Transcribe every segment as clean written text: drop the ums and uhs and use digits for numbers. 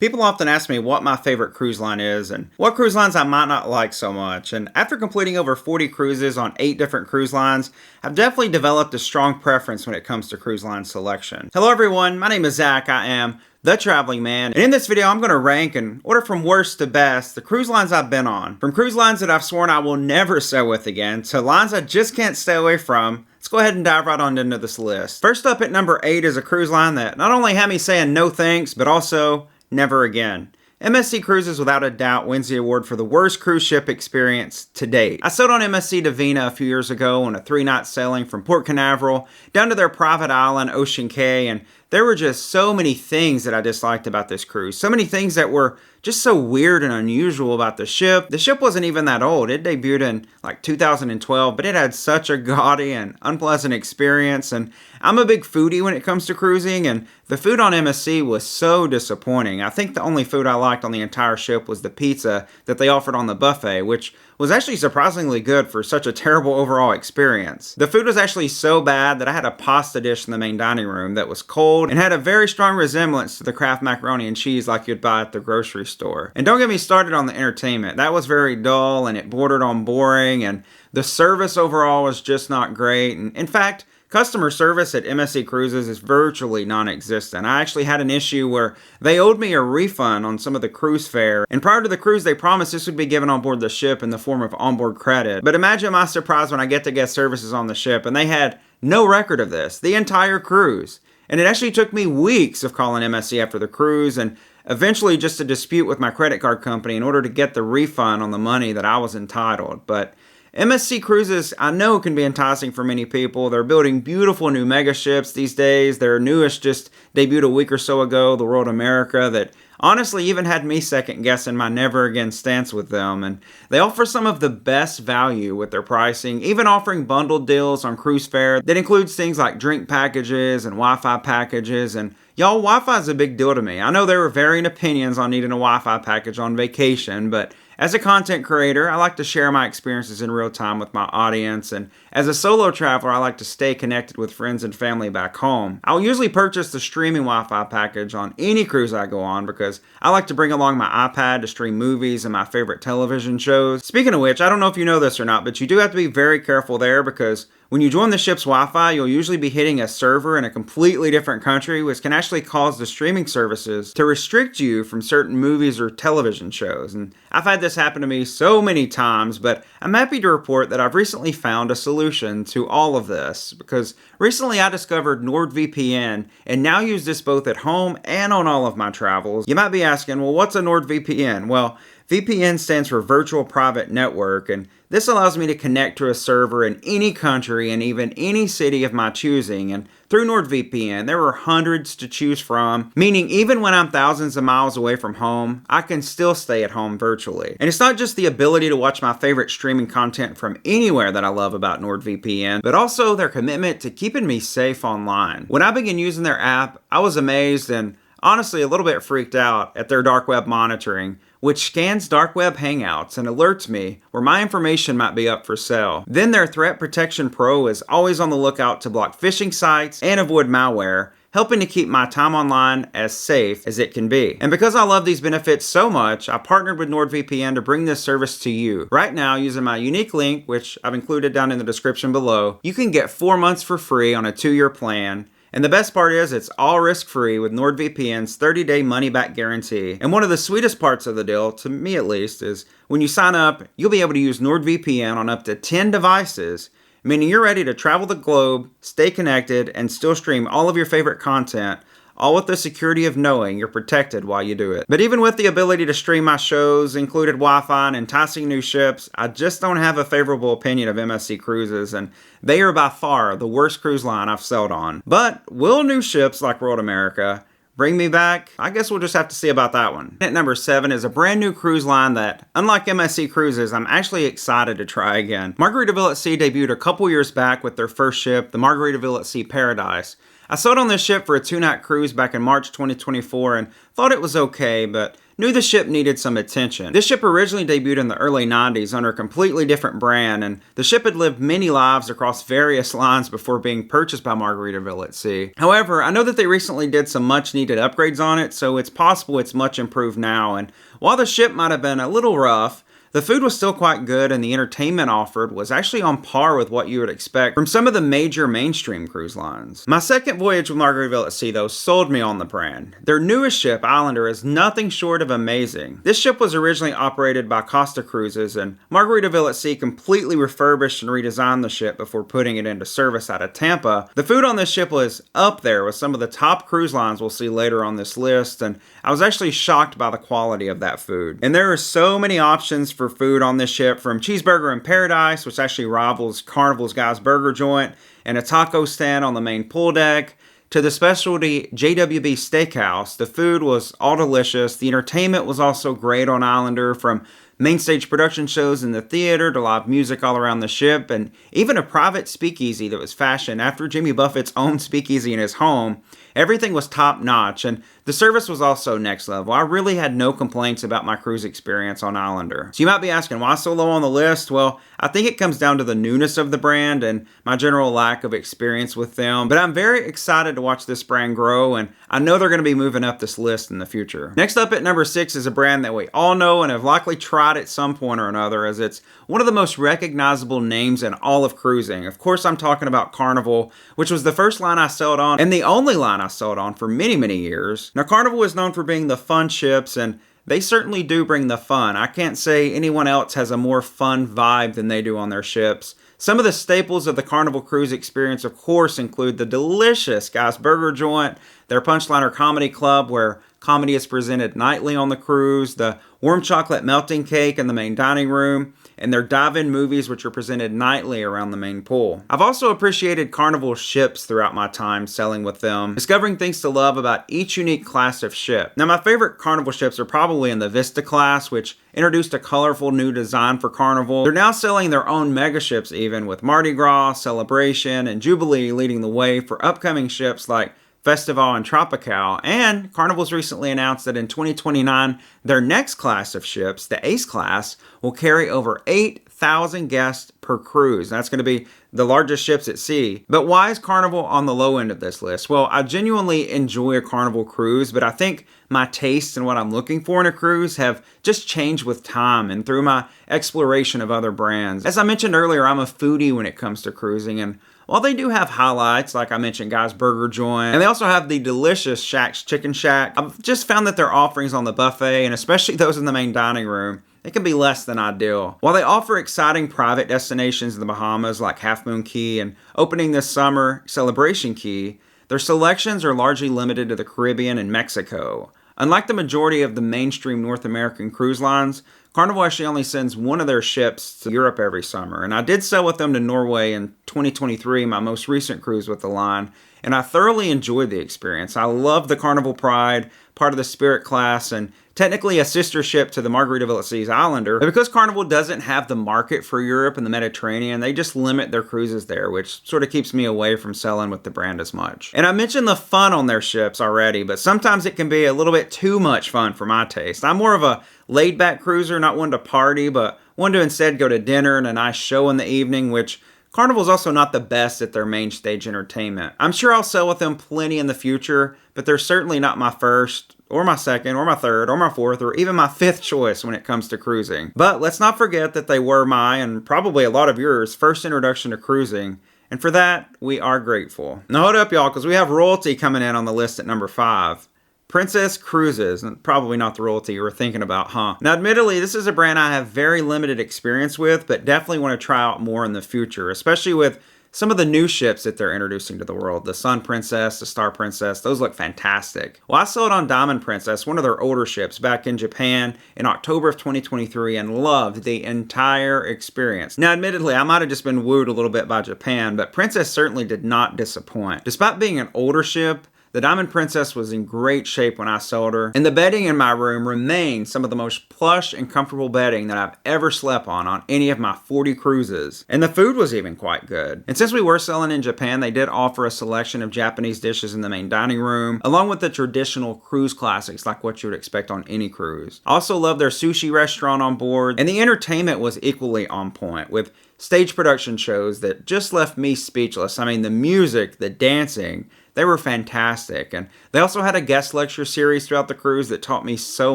People often ask me what my favorite cruise line is and what cruise lines I might not like so much. And after completing over 40 cruises on 8 different cruise lines, I've definitely developed a strong preference when it comes to cruise line selection. Hello everyone, my name is Zach. I am the Traveling Man. And in this video, I'm going to rank and order from worst to best the cruise lines I've been on. From cruise lines that I've sworn I will never sail with again to lines I just can't stay away from. Let's go ahead and dive right on into this list. First up at number 8 is a cruise line that not only had me saying no thanks, but also never again. MSC Cruises without a doubt wins the award for the worst cruise ship experience to date. I sailed on MSC Divina a few years ago on a 3-night sailing from Port Canaveral down to their private island, Ocean Cay, and there were just so many things that I disliked about this cruise. So many things that were just so weird and unusual about the ship. The ship wasn't even that old. It debuted in like 2012, but it had such a gaudy and unpleasant experience. And I'm a big foodie when it comes to cruising, and the food on MSC was so disappointing. I think the only food I liked on the entire ship was the pizza that they offered on the buffet, which was actually surprisingly good for such a terrible overall experience. The food was actually so bad that I had a pasta dish in the main dining room that was cold and had a very strong resemblance to the Kraft macaroni and cheese like you'd buy at the grocery store. And don't get me started on the entertainment. That was very dull and it bordered on boring, and the service overall was just not great. And in fact, customer service at MSC Cruises is virtually non-existent. I actually had an issue where they owed me a refund on some of the cruise fare, and prior to the cruise they promised this would be given on board the ship in the form of onboard credit. But imagine my surprise when I get to guest services on the ship and they had no record of this the entire cruise. And it actually took me weeks of calling MSC after the cruise and eventually just a dispute with my credit card company in order to get the refund on the money that I was entitled. But MSC Cruises, I know, can be enticing for many people. They're building beautiful new mega ships these days. Their newest just debuted a week or so ago, the World America, that honestly even had me second guessing my never again stance with them. And they offer some of the best value with their pricing, even offering bundled deals on cruise fare that includes things like drink packages and Wi-Fi packages. And y'all, Wi-Fi is a big deal to me. I know there are varying opinions on needing a Wi-Fi package on vacation, but as a content creator, I like to share my experiences in real time with my audience, and as a solo traveler, I like to stay connected with friends and family back home. I'll usually purchase the streaming Wi-Fi package on any cruise I go on because I like to bring along my iPad to stream movies and my favorite television shows. Speaking of which, I don't know if you know this or not, but you do have to be very careful there because when you join the ship's Wi-Fi, you'll usually be hitting a server in a completely different country, which can actually cause the streaming services to restrict you from certain movies or television shows. And I've had this happen to me so many times, but I'm happy to report that I've recently found a solution to all of this, because recently I discovered NordVPN and now use this both at home and on all of my travels. You might be asking, well, what's a NordVPN? Well, VPN stands for Virtual Private Network, and this allows me to connect to a server in any country and even any city of my choosing. And through NordVPN, there are hundreds to choose from, meaning even when I'm thousands of miles away from home, I can still stay at home virtually. And it's not just the ability to watch my favorite streaming content from anywhere that I love about NordVPN, but also their commitment to keeping me safe online. When I began using their app, I was amazed and honestly a little bit freaked out at their dark web monitoring, which scans dark web hangouts and alerts me where my information might be up for sale. Then their Threat Protection Pro is always on the lookout to block phishing sites and avoid malware, helping to keep my time online as safe as it can be. And because I love these benefits so much, I partnered with NordVPN to bring this service to you. Right now, using my unique link, which I've included down in the description below, you can get 4 months for free on a 2-year plan. And the best part is it's all risk-free with NordVPN's 30-day money-back guarantee. And one of the sweetest parts of the deal, to me at least, is when you sign up, you'll be able to use NordVPN on up to 10 devices, meaning you're ready to travel the globe, stay connected, and still stream all of your favorite content, all with the security of knowing you're protected while you do it. But even with the ability to stream my shows, included Wi-Fi and enticing new ships, I just don't have a favorable opinion of MSC Cruises, and they are by far the worst cruise line I've sailed on. But will new ships like World America bring me back? I guess we'll just have to see about that one. At number 7 is a brand new cruise line that, unlike MSC Cruises, I'm actually excited to try again. Margaritaville at Sea debuted a couple years back with their first ship, the Margaritaville at Sea Paradise. I sailed on this ship for a 2-night cruise back in March 2024 and thought it was okay, but knew the ship needed some attention. This ship originally debuted in the early 90s under a completely different brand, and the ship had lived many lives across various lines before being purchased by Margaritaville at Sea. However, I know that they recently did some much needed upgrades on it, so it's possible it's much improved now, and while the ship might have been a little rough, the food was still quite good, and the entertainment offered was actually on par with what you would expect from some of the major mainstream cruise lines. My second voyage with Margaritaville at Sea, though, sold me on the brand. Their newest ship, Islander, is nothing short of amazing. This ship was originally operated by Costa Cruises, and Margaritaville at Sea completely refurbished and redesigned the ship before putting it into service out of Tampa. The food on this ship was up there with some of the top cruise lines we'll see later on this list, and I was actually shocked by the quality of that food. And there are so many options for food on this ship, from Cheeseburger in Paradise, which actually rivals Carnival's Guy's Burger Joint, and a taco stand on the main pool deck, to the specialty JWB Steakhouse. The food was all delicious. The entertainment was also great on Islander, from main stage production shows in the theater to live music all around the ship, and even a private speakeasy that was fashioned after Jimmy Buffett's own speakeasy in his home. Everything was top notch, and the service was also next level. I really had no complaints about my cruise experience on Islander. So you might be asking, why so low on the list? Well, I think it comes down to the newness of the brand and my general lack of experience with them. But I'm very excited to watch this brand grow, and I know they're going to be moving up this list in the future. Next up at number 6 is a brand that we all know and have likely tried at some point or another, as it's one of the most recognizable names in all of cruising. Of course, I'm talking about Carnival, which was the first line I sailed on and the only line I sailed on for many, many years. Now, Carnival is known for being the fun ships, and they certainly do bring the fun. I can't say anyone else has a more fun vibe than they do on their ships. Some of the staples of the Carnival cruise experience, of course, include the delicious Guy's Burger Joint, their Punchliner Comedy Club, where comedy is presented nightly on the cruise, the warm chocolate melting cake in the main dining room, and their dive-in movies, which are presented nightly around the main pool. I've also appreciated Carnival ships throughout my time sailing with them, discovering things to love about each unique class of ship. Now, my favorite Carnival ships are probably in the Vista class, which introduced a colorful new design for Carnival. They're now selling their own mega ships even, with Mardi Gras, Celebration, and Jubilee leading the way for upcoming ships like Festival and Tropical, and Carnival's recently announced that in 2029, their next class of ships, the Ace class, will carry over 8,000 guests per cruise. That's going to be the largest ships at sea. But why is Carnival on the low end of this list? Well, I genuinely enjoy a Carnival cruise, but I think my tastes and what I'm looking for in a cruise have just changed with time and through my exploration of other brands. As I mentioned earlier, I'm a foodie when it comes to cruising, and while they do have highlights, like I mentioned, Guy's Burger Joint, and they also have the delicious Shack's Chicken Shack, I've just found that their offerings on the buffet, and especially those in the main dining room, it can be less than ideal. While they offer exciting private destinations in the Bahamas like Half Moon Cay and opening this summer, Celebration Cay, their selections are largely limited to the Caribbean and Mexico. Unlike the majority of the mainstream North American cruise lines, Carnival actually only sends one of their ships to Europe every summer, and I did sail with them to Norway in 2023, my most recent cruise with the line, and I thoroughly enjoyed the experience. I love the Carnival Pride, part of the Spirit class, and technically a sister ship to the Margaritaville at Sea's Islander. But because Carnival doesn't have the market for Europe and the Mediterranean, they just limit their cruises there, which sort of keeps me away from sailing with the brand as much. And I mentioned the fun on their ships already, but sometimes it can be a little bit too much fun for my taste. I'm more of a laid-back cruiser, not one to party, but one to instead go to dinner and a nice show in the evening, which Carnival's also not the best at their main stage entertainment. I'm sure I'll sail with them plenty in the future, but they're certainly not my first, or my second, or my third, or my fourth, or even my fifth choice when it comes to cruising. But let's not forget that they were my, and probably a lot of yours, first introduction to cruising, and for that, we are grateful. Now hold up, y'all, because we have Royalty coming in on the list at number 5. Princess Cruises, and probably not the Royalty you were thinking about, huh? Now, admittedly, this is a brand I have very limited experience with, but definitely want to try out more in the future, especially with some of the new ships that they're introducing to the world. The Sun Princess, the Star Princess, those look fantastic. Well, I sailed on Diamond Princess, one of their older ships, back in Japan in October of 2023 and loved the entire experience. Now, admittedly, I might have just been wooed a little bit by Japan, but Princess certainly did not disappoint. Despite being an older ship, the Diamond Princess was in great shape when I sold her, and the bedding in my room remains some of the most plush and comfortable bedding that I've ever slept on any of my 40 cruises. And the food was even quite good. And since we were selling in Japan, they did offer a selection of Japanese dishes in the main dining room, along with the traditional cruise classics like what you would expect on any cruise. I also love their sushi restaurant on board, and the entertainment was equally on point, with stage production shows that just left me speechless. I mean, the music, the dancing, they were fantastic. And they also had a guest lecture series throughout the cruise that taught me so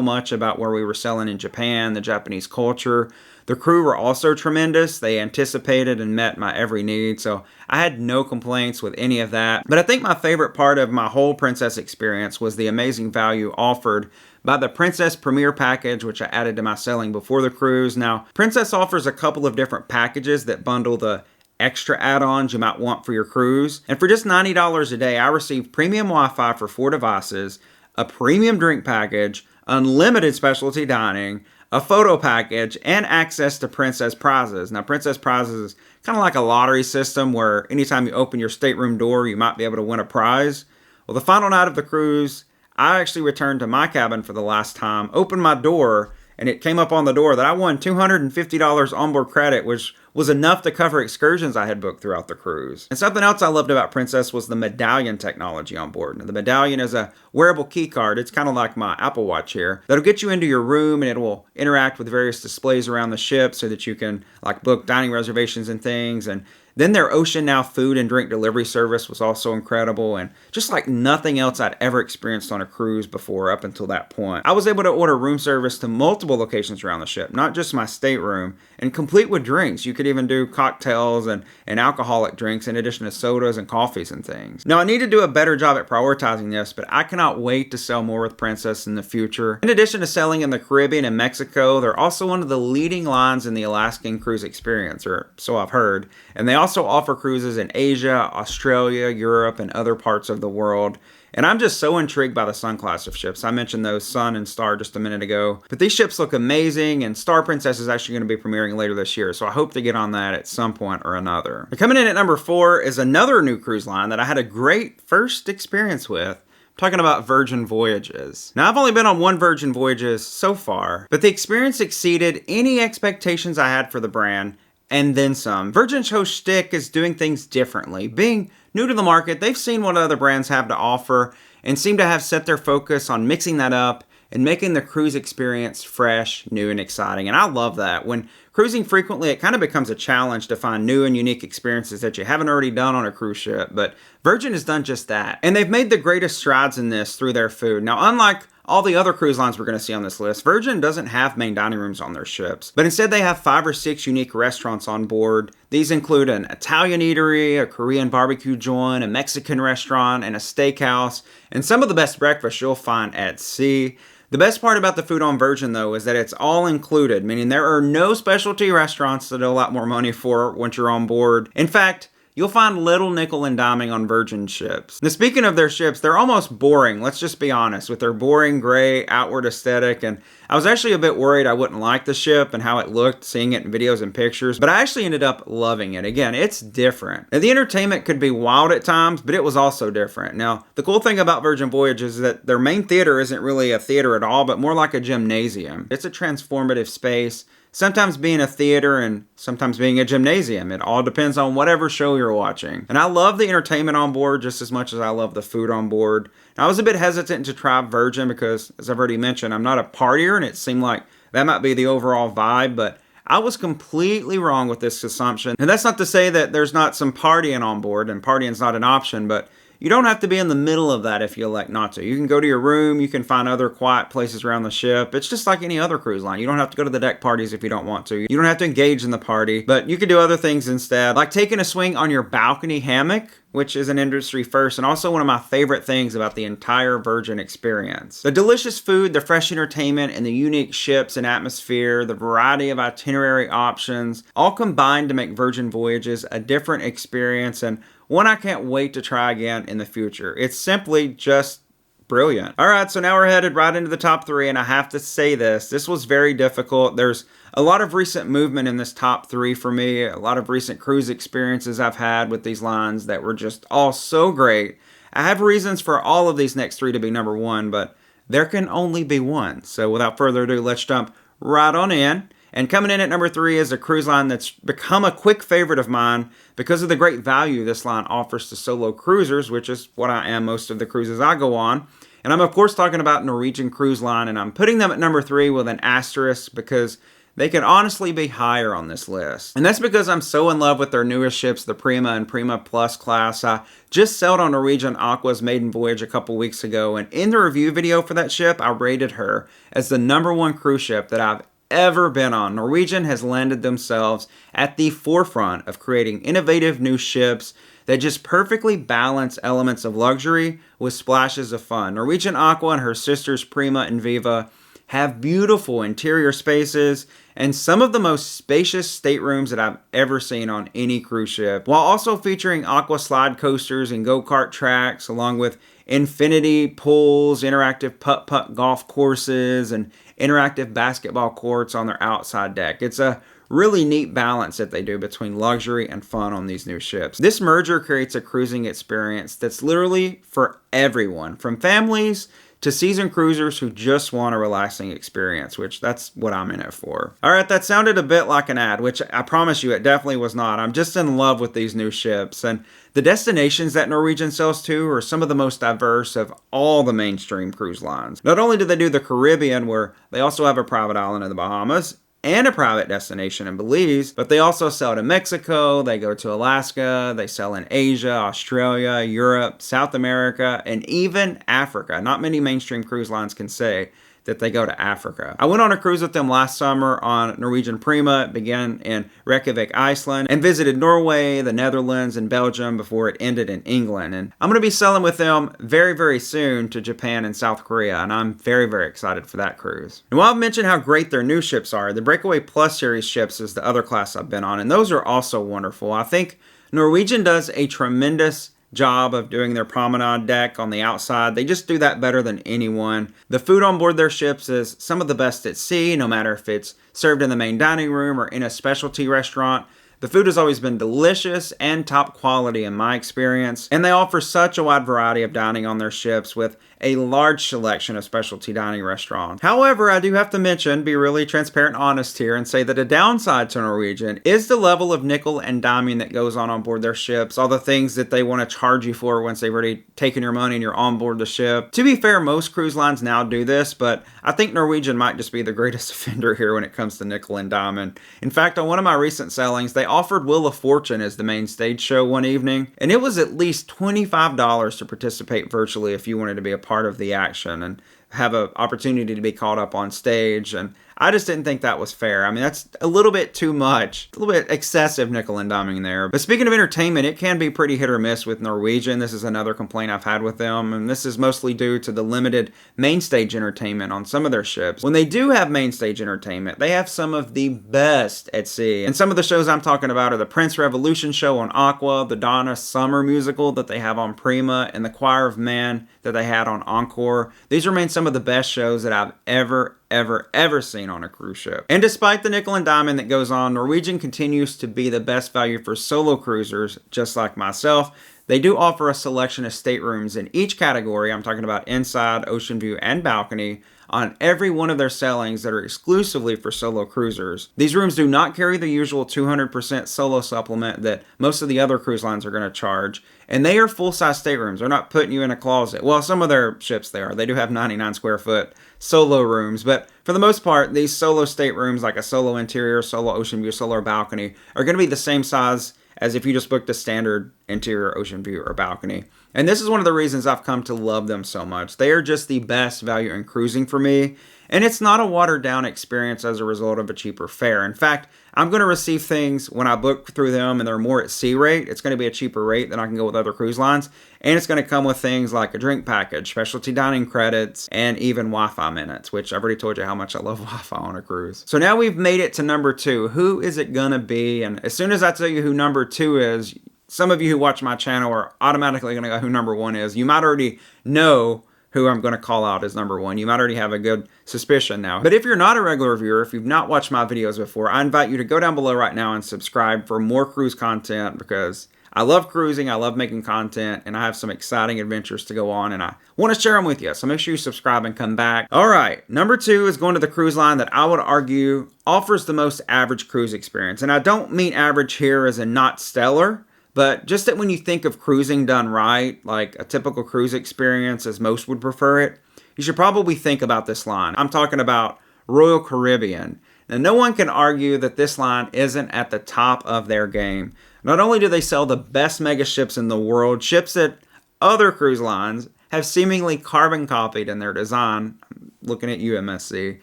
much about where we were selling in Japan, the Japanese culture. The crew were also tremendous. They anticipated and met my every need, so I had no complaints with any of that. But I think my favorite part of my whole Princess experience was the amazing value offered by the Princess Premier Package, which I added to my selling before the cruise. Now, Princess offers a couple of different packages that bundle the extra add-ons you might want for your cruise. And for just $90 a day, I received premium Wi-Fi for 4 devices, a premium drink package, unlimited specialty dining, a photo package, and access to Princess Prizes. Now, Princess Prizes is kind of like a lottery system where anytime you open your stateroom door, you might be able to win a prize. Well, the final night of the cruise, I actually returned to my cabin for the last time, opened my door, and it came up on the door that I won $250 onboard credit, which was enough to cover excursions I had booked throughout the cruise. And something else I loved about Princess was the medallion technology on board. Now, the medallion is a wearable key card. It's kind of like my Apple Watch here. That'll get you into your room, and it will interact with various displays around the ship so that you can like book dining reservations and things. And then their Ocean Now food and drink delivery service was also incredible, and just like nothing else I'd ever experienced on a cruise before up until that point. I was able to order room service to multiple locations around the ship, not just my stateroom, and complete with drinks. You could even do cocktails and alcoholic drinks in addition to sodas and coffees and things. Now, I need to do a better job at prioritizing this, but I cannot wait to sell more with Princess in the future. In addition to selling in the Caribbean and Mexico, they're also one of the leading lines in the Alaskan cruise experience, or so I've heard, and they also offer cruises in Asia, Australia, Europe, and other parts of the world. And I'm just so intrigued by the Sun class of ships. I mentioned those Sun and Star just a minute ago. But these ships look amazing, and Star Princess is actually going to be premiering later this year, so I hope to get on that at some point or another. But coming in at number 4 is another new cruise line that I had a great first experience with. I'm talking about Virgin Voyages. Now, I've only been on one Virgin Voyages so far, but the experience exceeded any expectations I had for the brand, and then some. Virgin's whole shtick is doing things differently. Being new to the market, they've seen what other brands have to offer and seem to have set their focus on mixing that up and making the cruise experience fresh, new, and exciting. And I love that. When cruising frequently, it kind of becomes a challenge to find new and unique experiences that you haven't already done on a cruise ship. But Virgin has done just that. And they've made the greatest strides in this through their food. Now, unlike all the other cruise lines we're going to see on this list, Virgin doesn't have main dining rooms on their ships, but instead they have 5 or 6 unique restaurants on board. These include an Italian eatery, a Korean barbecue joint, a Mexican restaurant, and a steakhouse, and some of the best breakfast you'll find at sea. The best part about the food on Virgin, though, is that it's all included, meaning there are no specialty restaurants that a lot more money for once you're on board. In fact, you'll find little nickel and diming on Virgin ships. Now, speaking of their ships, they're almost boring, let's just be honest, with their boring gray outward aesthetic. And I was actually a bit worried I wouldn't like the ship and how it looked, seeing it in videos and pictures, but I actually ended up loving it. Again, it's different. Now, the entertainment could be wild at times, but it was also different. Now, the cool thing about Virgin Voyages is that their main theater isn't really a theater at all, but more like a gymnasium. It's a transformative space, sometimes being a theater and sometimes being a gymnasium. It all depends on whatever show you're watching. And I love the entertainment on board just as much as I love the food on board. Now, I was a bit hesitant to try Virgin because, as I've already mentioned, I'm not a partier, and it seemed like that might be the overall vibe, but I was completely wrong with this assumption. And that's not to say that there's not some partying on board, and partying's not an option, but you don't have to be in the middle of that if you elect not to. You can go to your room, you can find other quiet places around the ship. It's just like any other cruise line. You don't have to go to the deck parties if you don't want to. You don't have to engage in the party, but you can do other things instead, like taking a swing on your balcony hammock, which is an industry first, and also one of my favorite things about the entire Virgin experience. The delicious food, the fresh entertainment, and the unique ships and atmosphere, the variety of itinerary options, all combined to make Virgin Voyages a different experience, and one I can't wait to try again in the future. It's simply just brilliant. All right, so now we're headed right into the top 3, and I have to say this was very difficult. There's a lot of recent movement in this top 3 for me, a lot of recent cruise experiences I've had with these lines that were just all so great. I have reasons for all of these next three to be number one, but there can only be one. So without further ado, let's jump right on in. And coming in at number three is a cruise line that's become a quick favorite of mine because of the great value this line offers to solo cruisers, which is what I am most of the cruises I go on. And I'm of course talking about Norwegian Cruise Line, and I'm putting them at number three with an asterisk because they could honestly be higher on this list. And that's because I'm so in love with their newest ships, the Prima and Prima Plus class. I just sailed on Norwegian Aqua's maiden voyage a couple weeks ago, and in the review video for that ship, I rated her as the number one cruise ship that I've ever been on. Norwegian has landed themselves at the forefront of creating innovative new ships that just perfectly balance elements of luxury with splashes of fun. Norwegian Aqua and her sisters Prima and Viva have beautiful interior spaces and some of the most spacious staterooms that I've ever seen on any cruise ship, while also featuring aqua slide coasters and go-kart tracks, along with infinity pools, interactive putt-putt golf courses, and interactive basketball courts on their outside deck. It's a really neat balance that they do between luxury and fun on these new ships. This merger creates a cruising experience that's literally for everyone, from families to seasoned cruisers who just want a relaxing experience, which that's what I'm in it for. All right, that sounded a bit like an ad, which I promise you it definitely was not. I'm just in love with these new ships, and the destinations that Norwegian sails to are some of the most diverse of all the mainstream cruise lines. Not only do they do the Caribbean, where they also have a private island in the Bahamas, and a private destination in Belize, but they also sell to Mexico, they go to Alaska, they sell in Asia, Australia, Europe, South America, and even Africa. Not many mainstream cruise lines can say that they go to Africa. I went on a cruise with them last summer on Norwegian Prima. It began in Reykjavik, Iceland, and visited Norway, the Netherlands, and Belgium before it ended in England. And I'm going to be sailing with them very, very soon to Japan and South Korea, and I'm very, very excited for that cruise. And while I've mentioned how great their new ships are, the Breakaway Plus series ships is the other class I've been on, and those are also wonderful. I think Norwegian does a tremendous job of doing their promenade deck on the outside. They just do that better than anyone. The food on board their ships is some of the best at sea, no matter if it's served in the main dining room or in a specialty restaurant. The food has always been delicious and top quality in my experience, and they offer such a wide variety of dining on their ships with a large selection of specialty dining restaurants. However, I do have to mention, be really transparent and honest here, and say that a downside to Norwegian is the level of nickel and diming that goes on board their ships, all the things that they want to charge you for once they've already taken your money and you're on board the ship. To be fair, most cruise lines now do this, but I think Norwegian might just be the greatest offender here when it comes to nickel and diamond. In fact, on one of my recent sailings, they offered Wheel of Fortune as the main stage show one evening, and it was at least $25 to participate virtually if you wanted to be a part of the action and have an opportunity to be called up on stage. And I just didn't think that was fair. I mean, that's a little bit too much, a little bit excessive nickel and diming there. But speaking of entertainment, it can be pretty hit or miss with Norwegian. This is another complaint I've had with them, and this is mostly due to the limited main stage entertainment on some of their ships. When they do have main stage entertainment, they have some of the best at sea. And some of the shows I'm talking about are the Prince Revolution show on Aqua, the Donna Summer musical that they have on Prima, and the Choir of Man that they had on Encore. These remain some of the best shows that I've ever seen on a cruise ship. And despite the nickel and diamond that goes on, Norwegian continues to be the best value for solo cruisers, just like myself. They do offer a selection of staterooms in each category. I'm talking about inside, ocean view, and balcony on every one of their sailings that are exclusively for solo cruisers. These rooms do not carry the usual 200% solo supplement that most of the other cruise lines are going to charge, and they are full-size staterooms. They're not putting you in a closet. Well, some of their ships they are. They do have 99 square foot solo rooms, but for the most part, these solo staterooms, like a solo interior, solo ocean view, solo balcony, are going to be the same size as if you just booked a standard interior, ocean view, or balcony. And this is one of the reasons I've come to love them so much. They are just the best value in cruising for me, and it's not a watered down experience as a result of a cheaper fare. In fact, I'm going to receive things when I book through them and they're more at sea rate. It's going to be a cheaper rate than I can go with other cruise lines, and it's going to come with things like a drink package, specialty dining credits, and even Wi-Fi minutes, which I've already told you how much I love Wi-Fi on a cruise. So now we've made it to number 2. Who is it going to be? And as soon as I tell you who number 2 is, some of you who watch my channel are automatically going to go who number 1 is. You might already know who I'm going to call out as number 1. You might already have a good suspicion now. But if you're not a regular viewer, if you've not watched my videos before, I invite you to go down below right now and subscribe for more cruise content, because I love cruising, I love making content, and I have some exciting adventures to go on, and I want to share them with you. So make sure you subscribe and come back. All right, number 2 is going to the cruise line that I would argue offers the most average cruise experience. And I don't mean average here as in not stellar, but just that when you think of cruising done right, like a typical cruise experience as most would prefer it, you should probably think about this line. I'm talking about Royal Caribbean. Now, no one can argue that this line isn't at the top of their game. Not only do they sell the best mega ships in the world, ships that other cruise lines have seemingly carbon copied in their design, I'm looking at UMSC,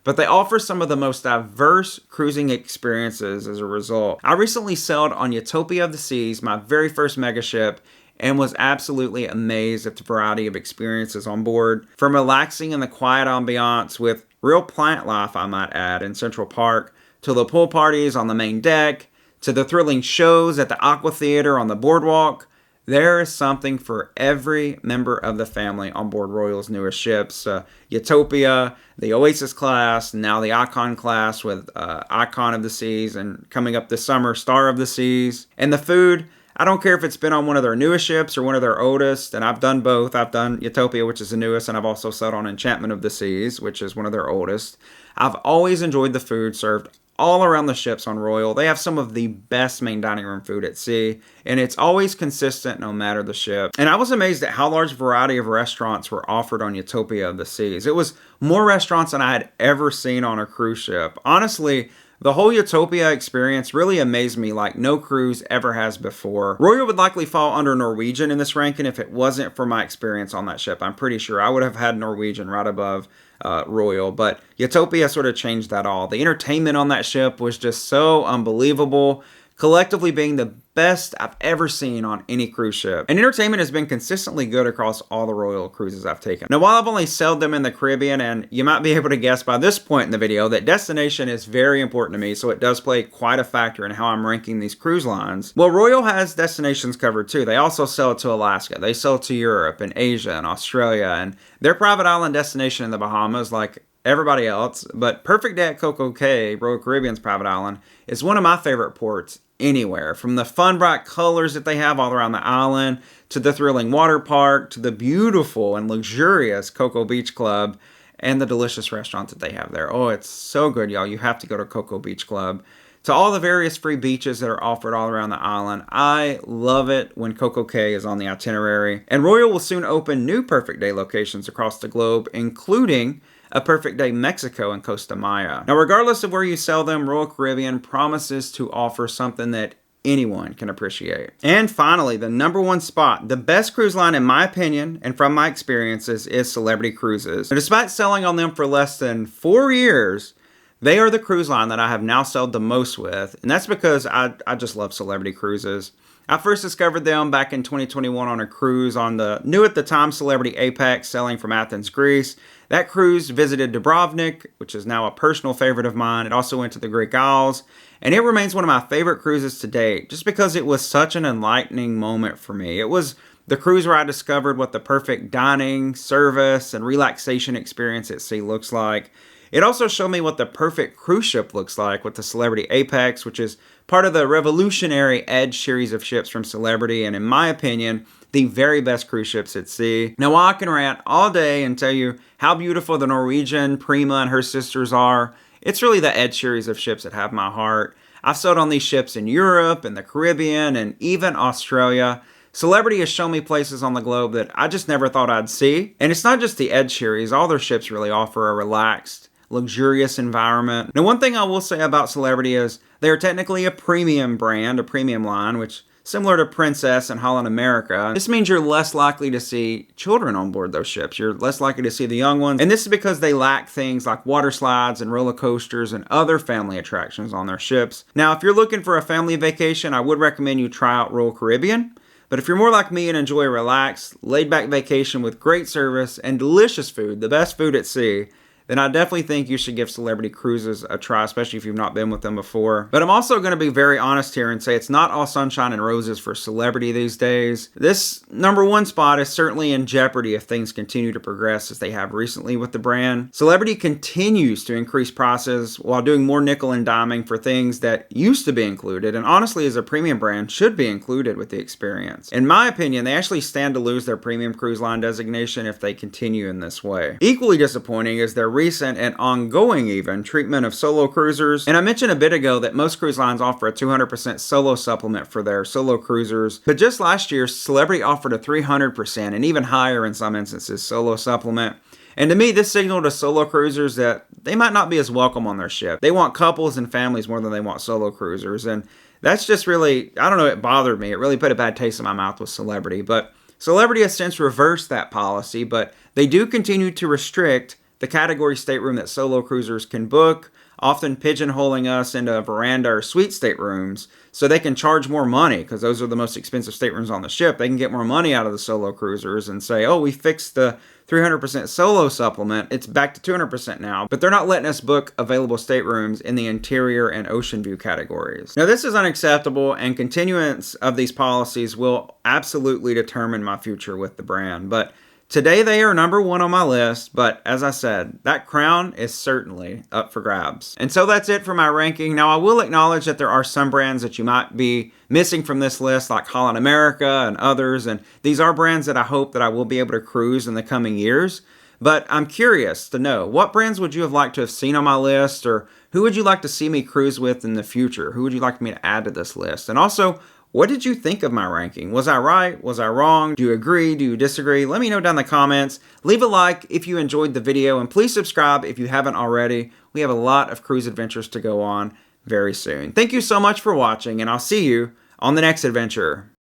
but they offer some of the most diverse cruising experiences as a result. I recently sailed on Utopia of the Seas, my very first mega ship, and was absolutely amazed at the variety of experiences on board. From relaxing in the quiet ambiance with real plant life, I might add, in Central Park, to the pool parties on the main deck, to the thrilling shows at the Aqua Theater on the boardwalk, there is something for every member of the family on board Royal's newest ships. Utopia, the Oasis class, now the Icon class with Icon of the Seas, and coming up this summer, Star of the Seas. And the food, I don't care if it's been on one of their newest ships or one of their oldest, and I've done both. I've done Utopia, which is the newest, and I've also sailed on Enchantment of the Seas, which is one of their oldest. I've always enjoyed the food served all around the ships on Royal. They have some of the best main dining room food at sea, and it's always consistent no matter the ship. And I was amazed at how large a variety of restaurants were offered on Utopia of the Seas. It was more restaurants than I had ever seen on a cruise ship. Honestly, the whole Utopia experience really amazed me like no cruise ever has before. Royal would likely fall under Norwegian in this ranking if it wasn't for my experience on that ship. I'm pretty sure I would have had Norwegian right above Royal, but Utopia sort of changed that all. The entertainment on that ship was just so unbelievable, collectively being the best I've ever seen on any cruise ship. And entertainment has been consistently good across all the Royal cruises I've taken. Now, while I've only sailed them in the Caribbean, and you might be able to guess by this point in the video that destination is very important to me, so it does play quite a factor in how I'm ranking these cruise lines. Well, Royal has destinations covered too. They also sell to Alaska. They sell to Europe and Asia and Australia, and their private island destination in the Bahamas, like everybody else. But Perfect Day at Coco Cay, Royal Caribbean's private island, is one of my favorite ports anywhere. From the fun, bright colors that they have all around the island, to the thrilling water park, to the beautiful and luxurious Coco Beach Club, and the delicious restaurant that they have there. Oh, it's so good, y'all. You have to go to Coco Beach Club. To all the various free beaches that are offered all around the island. I love it when Coco Cay is on the itinerary. And Royal will soon open new Perfect Day locations across the globe, including a Perfect Day Mexico and Costa Maya. Now, regardless of where you sell them, Royal Caribbean promises to offer something that anyone can appreciate. And finally, the number 1 spot, the best cruise line in my opinion and from my experiences, is Celebrity Cruises. And despite selling on them for less than 4 years, they are the cruise line that I have now sailed the most with, and that's because I just love Celebrity Cruises. I first discovered them back in 2021 on a cruise on the new at the time Celebrity Apex, sailing from Athens, Greece. That cruise visited Dubrovnik, which is now a personal favorite of mine. It also went to the Greek Isles, and it remains one of my favorite cruises to date, just because it was such an enlightening moment for me. It was the cruise where I discovered what the perfect dining, service, and relaxation experience at sea looks like. It also showed me what the perfect cruise ship looks like with the Celebrity Apex, which is part of the revolutionary Edge series of ships from Celebrity, and in my opinion, the very best cruise ships at sea. Now, while I can rant all day and tell you how beautiful the Norwegian Prima and her sisters are, it's really the Edge series of ships that have my heart. I've sailed on these ships in Europe and the Caribbean and even Australia. Celebrity has shown me places on the globe that I just never thought I'd see. And it's not just the Edge series, all their ships really offer a relaxed, luxurious environment. Now, one thing I will say about Celebrity is they are technically a premium brand, a premium line, which similar to Princess and Holland America. This means you're less likely to see children on board those ships. You're less likely to see the young ones. And this is because they lack things like water slides and roller coasters and other family attractions on their ships. Now, if you're looking for a family vacation, I would recommend you try out Royal Caribbean. But if you're more like me and enjoy a relaxed, laid-back vacation with great service and delicious food, the best food at sea, then I definitely think you should give Celebrity Cruises a try, especially if you've not been with them before. But I'm also going to be very honest here and say it's not all sunshine and roses for Celebrity these days. This #1 spot is certainly in jeopardy if things continue to progress as they have recently with the brand. Celebrity continues to increase prices while doing more nickel and diming for things that used to be included, and honestly, as a premium brand, should be included with the experience. In my opinion, they actually stand to lose their premium cruise line designation if they continue in this way. Equally disappointing is their recent and ongoing even treatment of solo cruisers. And I mentioned a bit ago that most cruise lines offer a 200% solo supplement for their solo cruisers, but just last year, Celebrity offered a 300% and even higher in some instances solo supplement. And to me, this signaled to solo cruisers that they might not be as welcome on their ship. They want couples and families more than they want solo cruisers. And that's just really, I don't know, it bothered me. It really put a bad taste in my mouth with Celebrity. But Celebrity has since reversed that policy, but they do continue to restrict the category stateroom that solo cruisers can book, often pigeonholing us into veranda or suite staterooms so they can charge more money because those are the most expensive staterooms on the ship. They can get more money out of the solo cruisers and say, oh, we fixed the 300% solo supplement. It's back to 200% now, but they're not letting us book available staterooms in the interior and ocean view categories. Now, this is unacceptable, and continuance of these policies will absolutely determine my future with the brand. But today they are #1 on my list, but as I said, that crown is certainly up for grabs. And so that's it for my ranking. Now, I will acknowledge that there are some brands that you might be missing from this list, like Holland America and others, and these are brands that I hope that I will be able to cruise in the coming years. But I'm curious to know, what brands would you have liked to have seen on my list, or who would you like to see me cruise with in the future? Who would you like me to add to this list? And also, what did you think of my ranking? Was I right? Was I wrong? Do you agree? Do you disagree? Let me know down in the comments. Leave a like if you enjoyed the video, and please subscribe if you haven't already. We have a lot of cruise adventures to go on very soon. Thank you so much for watching, and I'll see you on the next adventure.